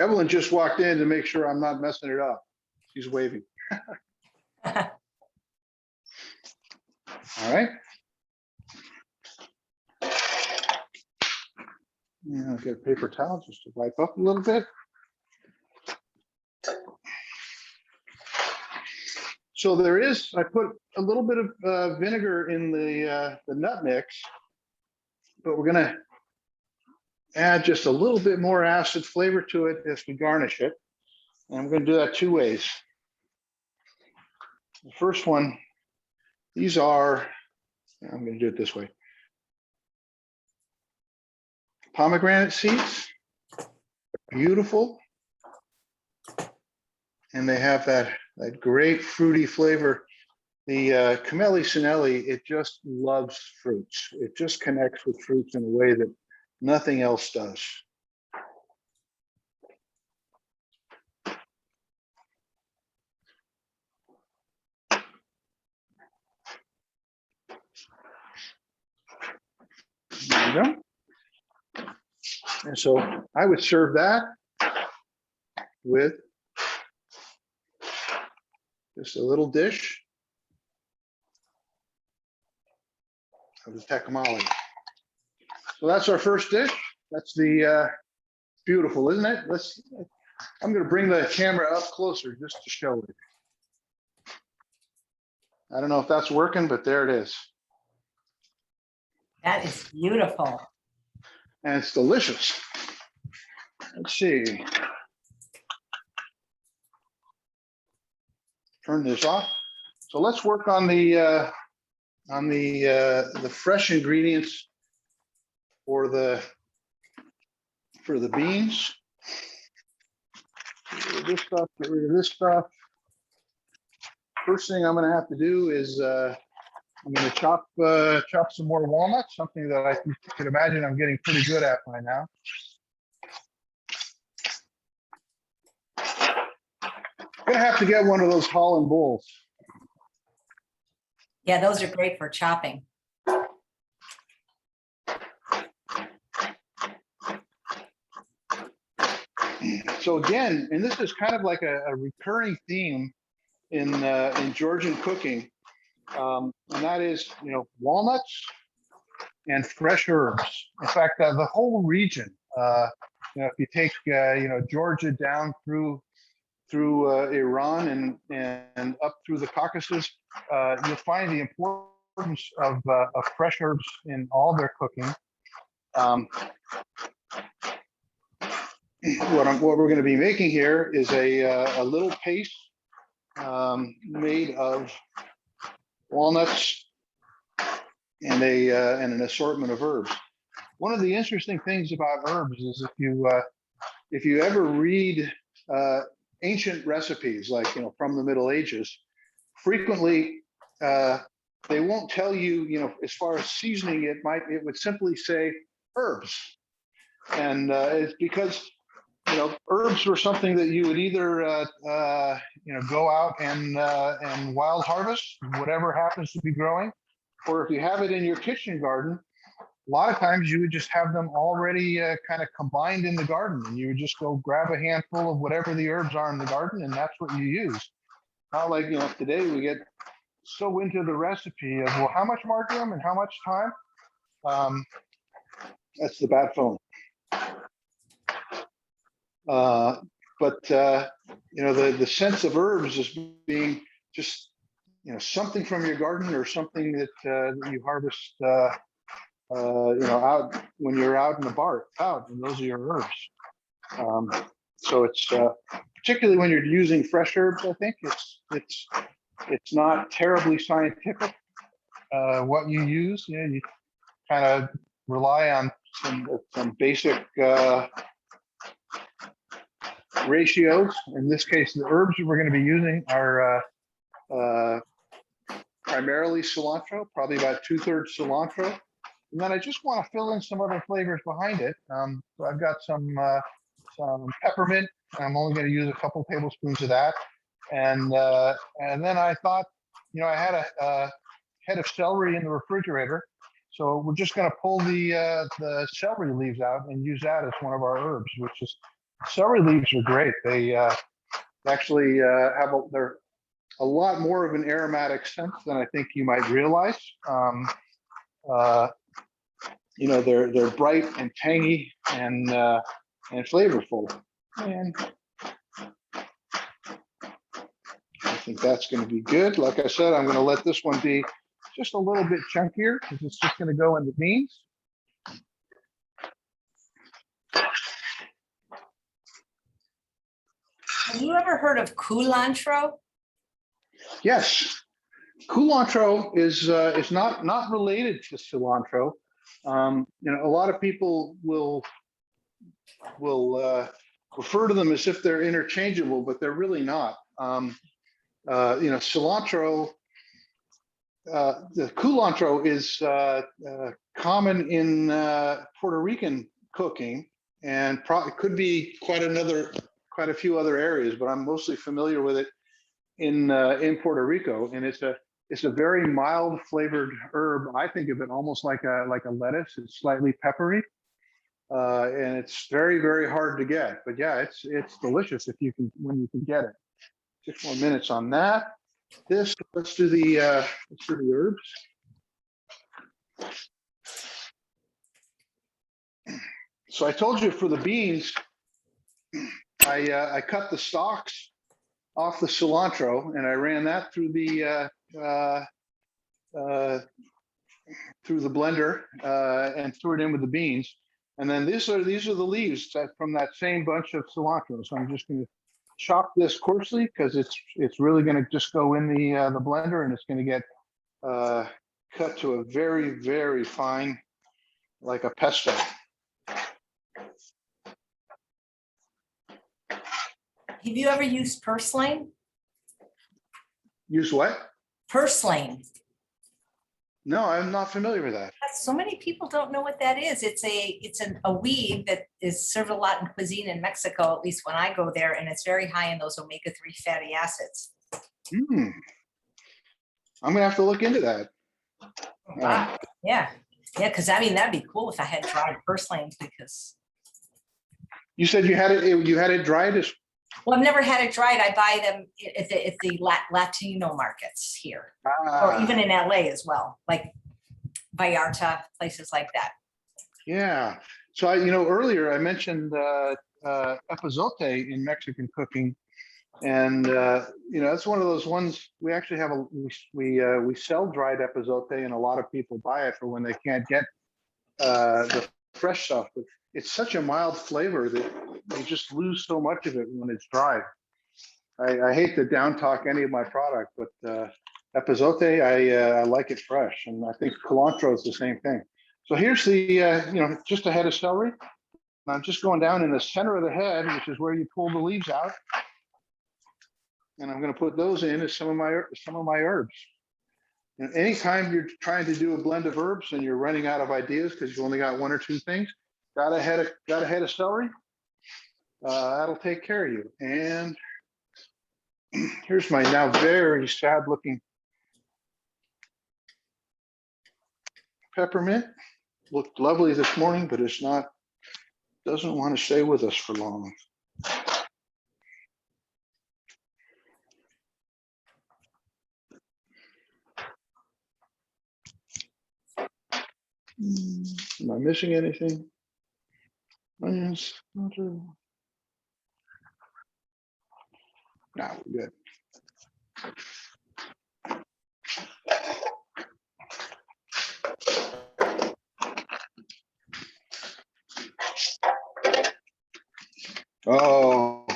Evelyn just walked in to make sure I'm not messing it up. She's waving. All right. Yeah, I'll get a paper towel just to wipe up a little bit. So I put a little bit of vinegar in the nut mix, but we're gonna add just a little bit more acid flavor to it as we garnish it. And I'm gonna do that 2 ways. The first one, I'm gonna do it this way. Pomegranate seeds, beautiful. And they have that great fruity flavor. The Khmeli Suneli, it just loves fruits. It just connects with fruits in a way that nothing else does. There you go. And so I would serve that with just a little dish of the Tkemali. So that's our first dish. That's the beautiful, isn't it? I'm going to bring the camera up closer just to show it. I don't know if that's working, but there it is. That is beautiful. And it's delicious. Let's see. turn this off. So let's work on the fresh ingredients for the beans. Get rid of this stuff, get rid of this stuff. First thing I'm going to have to do is I'm going to chop some more walnuts, something that I could imagine I'm getting pretty good at by now. I'm going to have to get one of those Holland bowls. Yeah, those are great for chopping. So again, and this is kind of like a recurring theme in Georgian cooking, and that is, walnuts and fresh herbs. In fact, the whole region, if you take Georgia down through Iran and up through the Caucasus, you'll find the importance of fresh herbs in all their cooking. What we're going to be making here is a little paste made of walnuts and an assortment of herbs. One of the interesting things about herbs is if you ever read ancient recipes, like from the Middle Ages, frequently they won't tell you, as far as seasoning, it would simply say herbs, and it's because herbs were something that you would either go out and wild harvest whatever happens to be growing, or if you have it in your kitchen garden, a lot of times you would just have them already kind of combined in the garden, and you would just go grab a handful of whatever the herbs are in the garden, and that's what you use. Not like today we get so into the recipe of, well, how much marjoram and how much thyme. That's the bad phone. But the sense of herbs as being just something from your garden, or something that you harvest out when you're out in the out, and those are your herbs. So it's particularly when you're using fresh herbs, I think it's not terribly scientific what you use. You kind of rely on some basic ratios. In this case, the herbs that we're going to be using are primarily cilantro, probably about 2/3 cilantro. And then I just want to fill in some other flavors behind it. So I've got some peppermint. I'm only going to use a couple tablespoons of that. And then I thought, I had a head of celery in the refrigerator. So we're just going to pull the celery leaves out and use that as one of our herbs, which is, celery leaves are great. They actually they're a lot more of an aromatic scent than I think you might realize. They're bright and tangy and flavorful. And I think that's going to be good. Like I said, I'm going to let this one be just a little bit chunkier, because it's just going to go in the beans. Have you ever heard of culantro? Yes, culantro is not related to cilantro. A lot of people will refer to them as if they're interchangeable, but they're really not. Cilantro, the culantro is common in Puerto Rican cooking, and it could be quite a few other areas, but I'm mostly familiar with it in Puerto Rico, and it's a very mild flavored herb. I think of it almost like a lettuce. It's slightly peppery, and it's very, very hard to get. But yeah, it's delicious when you can get it. 6 more minutes on that. Let's do the herbs. So I told you for the beans, I cut the stalks off the cilantro, and I ran that through the blender and threw it in with the beans. And then these are the leaves from that same bunch of cilantro. So I'm just going to chop this coarsely because it's really going to just go in the blender, and it's going to get cut to a very, very fine, like a pesto. Have you ever used purslane? Use what? Purslane. No, I'm not familiar with that. So many people don't know what that is. It's a weed that is served a lot in cuisine in Mexico, at least when I go there, and it's very high in those omega-3 fatty acids. I'm gonna have to look into that. Wow. Yeah, because I mean that'd be cool if I had dried purslane, because You said you had it dried as. well, I've never had it dried. I buy them at the Latino markets here, or even in LA as well, like Vallarta, places like that. Yeah. So earlier I mentioned epazote in Mexican cooking, and that's one of those ones we actually have we sell dried epazote, and a lot of people buy it for when they can't get the fresh stuff. But it's such a mild flavor that you just lose so much of it when it's dried. I hate to down talk any of my product, but epazote, I like it fresh, and I think cilantro is the same thing. So here's the just a head of celery. I'm just going down in the center of the head, which is where you pull the leaves out, and I'm going to put those in as some of my herbs. And anytime you're trying to do a blend of herbs and you're running out of ideas because you only got one or two things, got a head of celery. That'll take care of you. And here's my now very sad looking peppermint. Looked lovely this morning, but it's not, doesn't want to stay with us for long. Am I missing anything? Onions. No, we're good. Oh,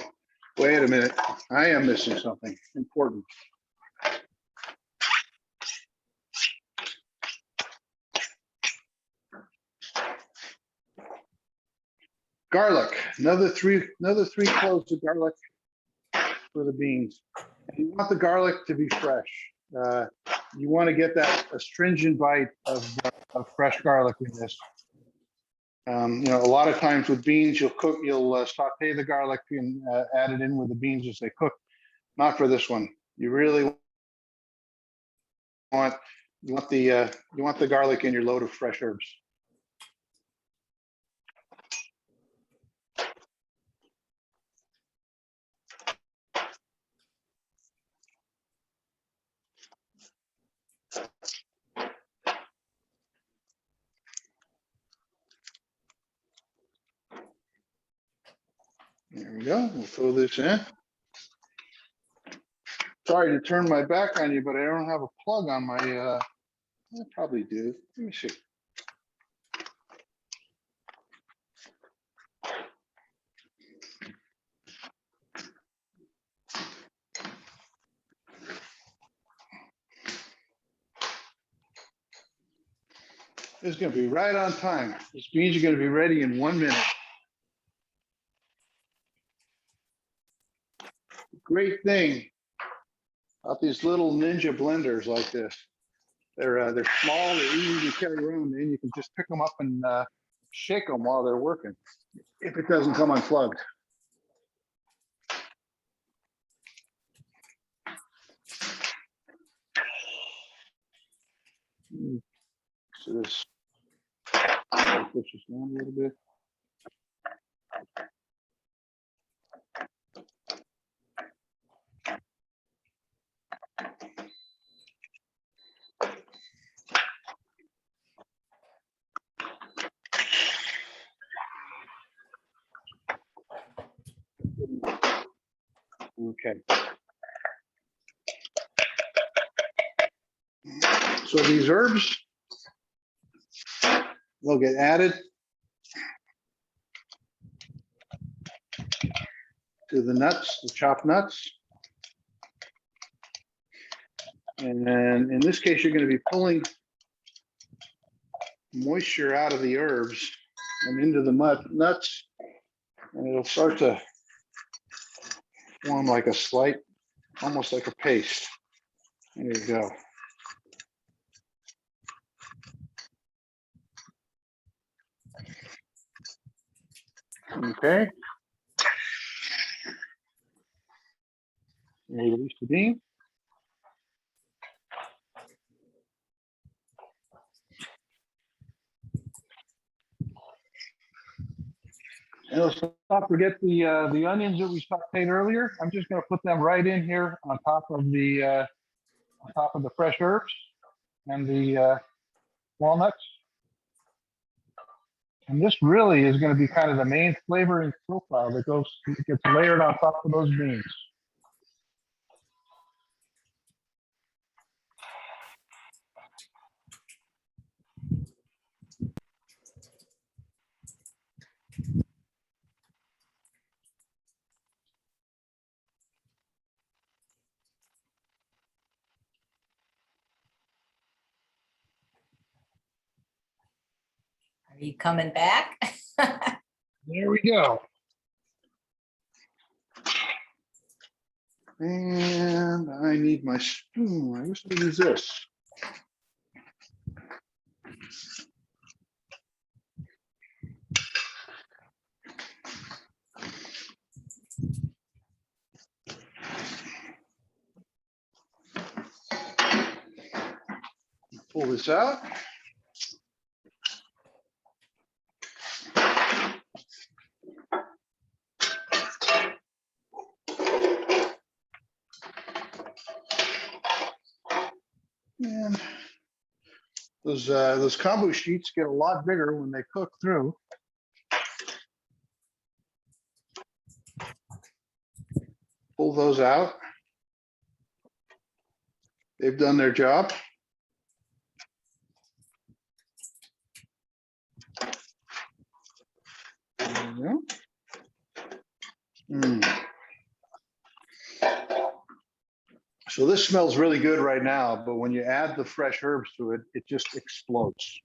wait a minute. I am missing something important. Garlic, another three cloves of garlic for the beans. And you want the garlic to be fresh. You want to get that astringent bite of fresh garlic in this. A lot of times with beans, you'll saute the garlic and add it in with the beans as they cook. Not for this one. You really want the garlic in your load of fresh herbs. There we go. We'll throw this in. Sorry to turn my back on you, but I don't have a plug on my, I probably do. Let me see. It's going to be right on time. These beans are going to be ready in 1 minute. Great thing about these little ninja blenders like this. They're small, they're easy to carry around, and you can just pick them up and shake them while they're working, if it doesn't come unplugged. So this, push this down a little bit. Okay. So these herbs will get added. to the nuts, the chopped nuts. And then in this case, you're going to be pulling moisture out of the herbs and into the nuts, and it'll start to form like a slight, almost like a paste. There you go. Okay. Release the bean. And let's not forget the onions that we sauteed earlier. I'm just going to put them right in here on top of the fresh herbs and the walnuts. And this really is going to be kind of the main flavoring profile that gets layered on top of those beans. Are you coming back? There we go. And I need my spoon. I wish I could use this. Pull this out. And those kombu sheets get a lot bigger when they cook through. Pull those out. They've done their job. There we go. So this smells really good right now, but when you add the fresh herbs to it, it just explodes.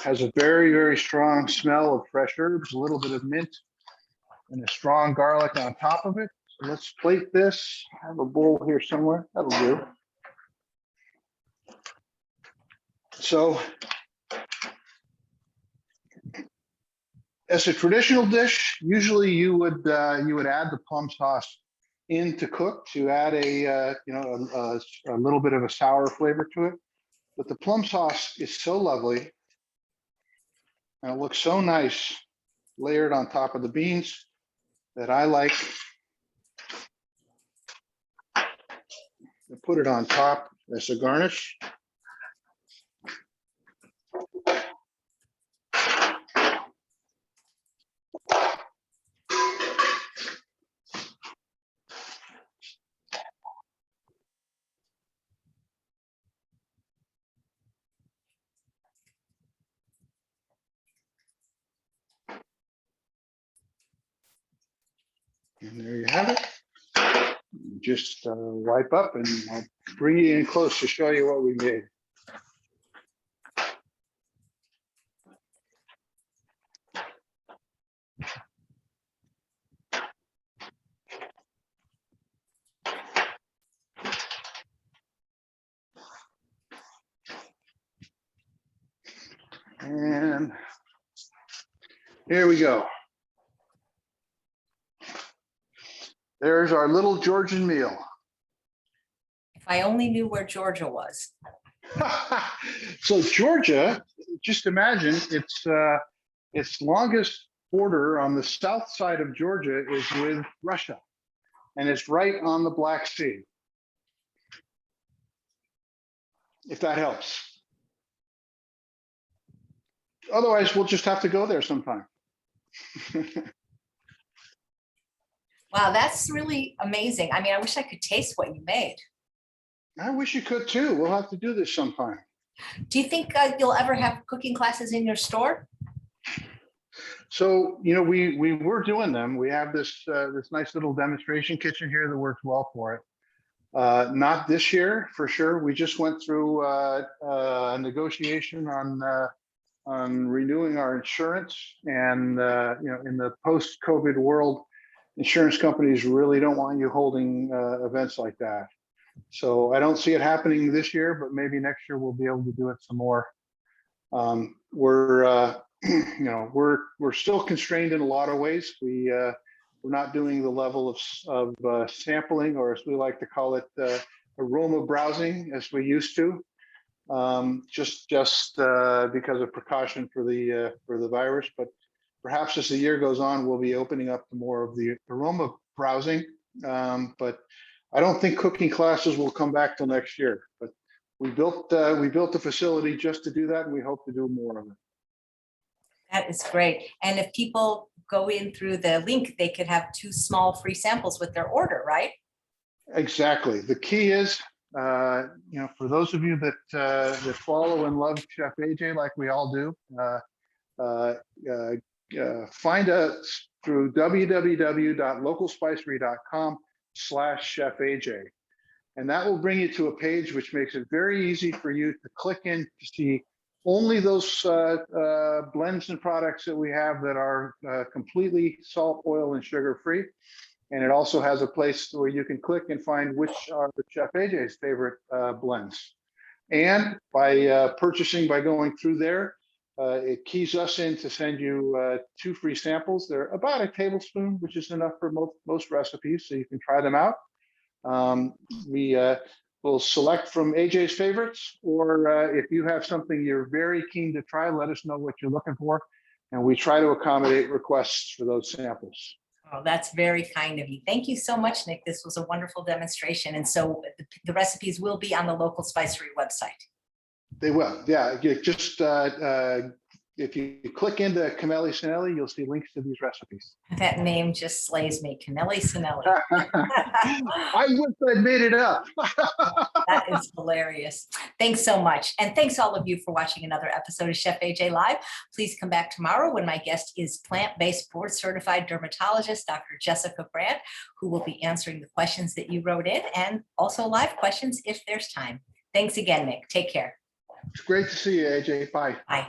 Has a very, very strong smell of fresh herbs, a little bit of mint, and a strong garlic on top of it. So let's plate this. I have a bowl here somewhere. That'll do. So as a traditional dish, usually you would add the plum sauce in to cook to add a little bit of a sour flavor to it. But the plum sauce is so lovely, and it looks so nice layered on top of the beans that I like to put it on top as a garnish. And there you have it. Just wipe up, and I'll bring you in close to show you what we made. And here we go. There's our little Georgian meal. If I only knew where Georgia was. So Georgia, just imagine its longest border on the south side of Georgia is with Russia, and it's right on the Black Sea. If that helps. Otherwise, we'll just have to go there sometime. Wow, that's really amazing. I mean, I wish I could taste what you made. I wish you could too. We'll have to do this sometime. Do you think you'll ever have cooking classes in your store? So, you know, we were doing them. We have this nice little demonstration kitchen here that works well for it. Not this year, for sure. We just went through a negotiation on renewing our insurance, and you know, in the post-COVID world, insurance companies really don't want you holding events like that. So I don't see it happening this year, but maybe next year we'll be able to do it some more. We're you know, we're still constrained in a lot of ways. We're not doing the level of sampling, or as we like to call it, aroma browsing as we used to. Just because of precaution for the virus, but perhaps as the year goes on, we'll be opening up to more of the aroma browsing. But I don't think cooking classes will come back till next year. But we built the facility just to do that, and we hope to do more of it. That is great. And if people go in through the link, they could have 2 small free samples with their order, right? Exactly. The key is, you know, for those of you that follow and love Chef AJ like we all do, find us through www.localspicery.com/Chef AJ. And that will bring you to a page which makes it very easy for you to click in to see only those blends and products that we have that are completely salt, oil, and sugar free. And it also has a place where you can click and find which are Chef AJ's favorite blends. And by purchasing, by going through there, it keys us in to send you 2 free samples. They're about a tablespoon, which is enough for most recipes, so you can try them out. We will select from AJ's favorites, or if you have something you're very keen to try, let us know what you're looking for, and we try to accommodate requests for those samples. Oh, that's very kind of you. Thank you so much, Nick. This was a wonderful demonstration. And so the recipes will be on the local Spicery website. They will, yeah. Just if you click into Khmeli Suneli, you'll see links to these recipes. That name just slays me, Khmeli Suneli. I wish I'd made it up. That is hilarious. Thanks so much. And thanks all of you for watching another episode of Chef AJ Live. Please come back tomorrow when my guest is plant-based board certified dermatologist, Dr. Jessica Brandt, who will be answering the questions that you wrote in, and also live questions if there's time. Thanks again, Nick. Take care. It's great to see you, AJ. Bye. Bye.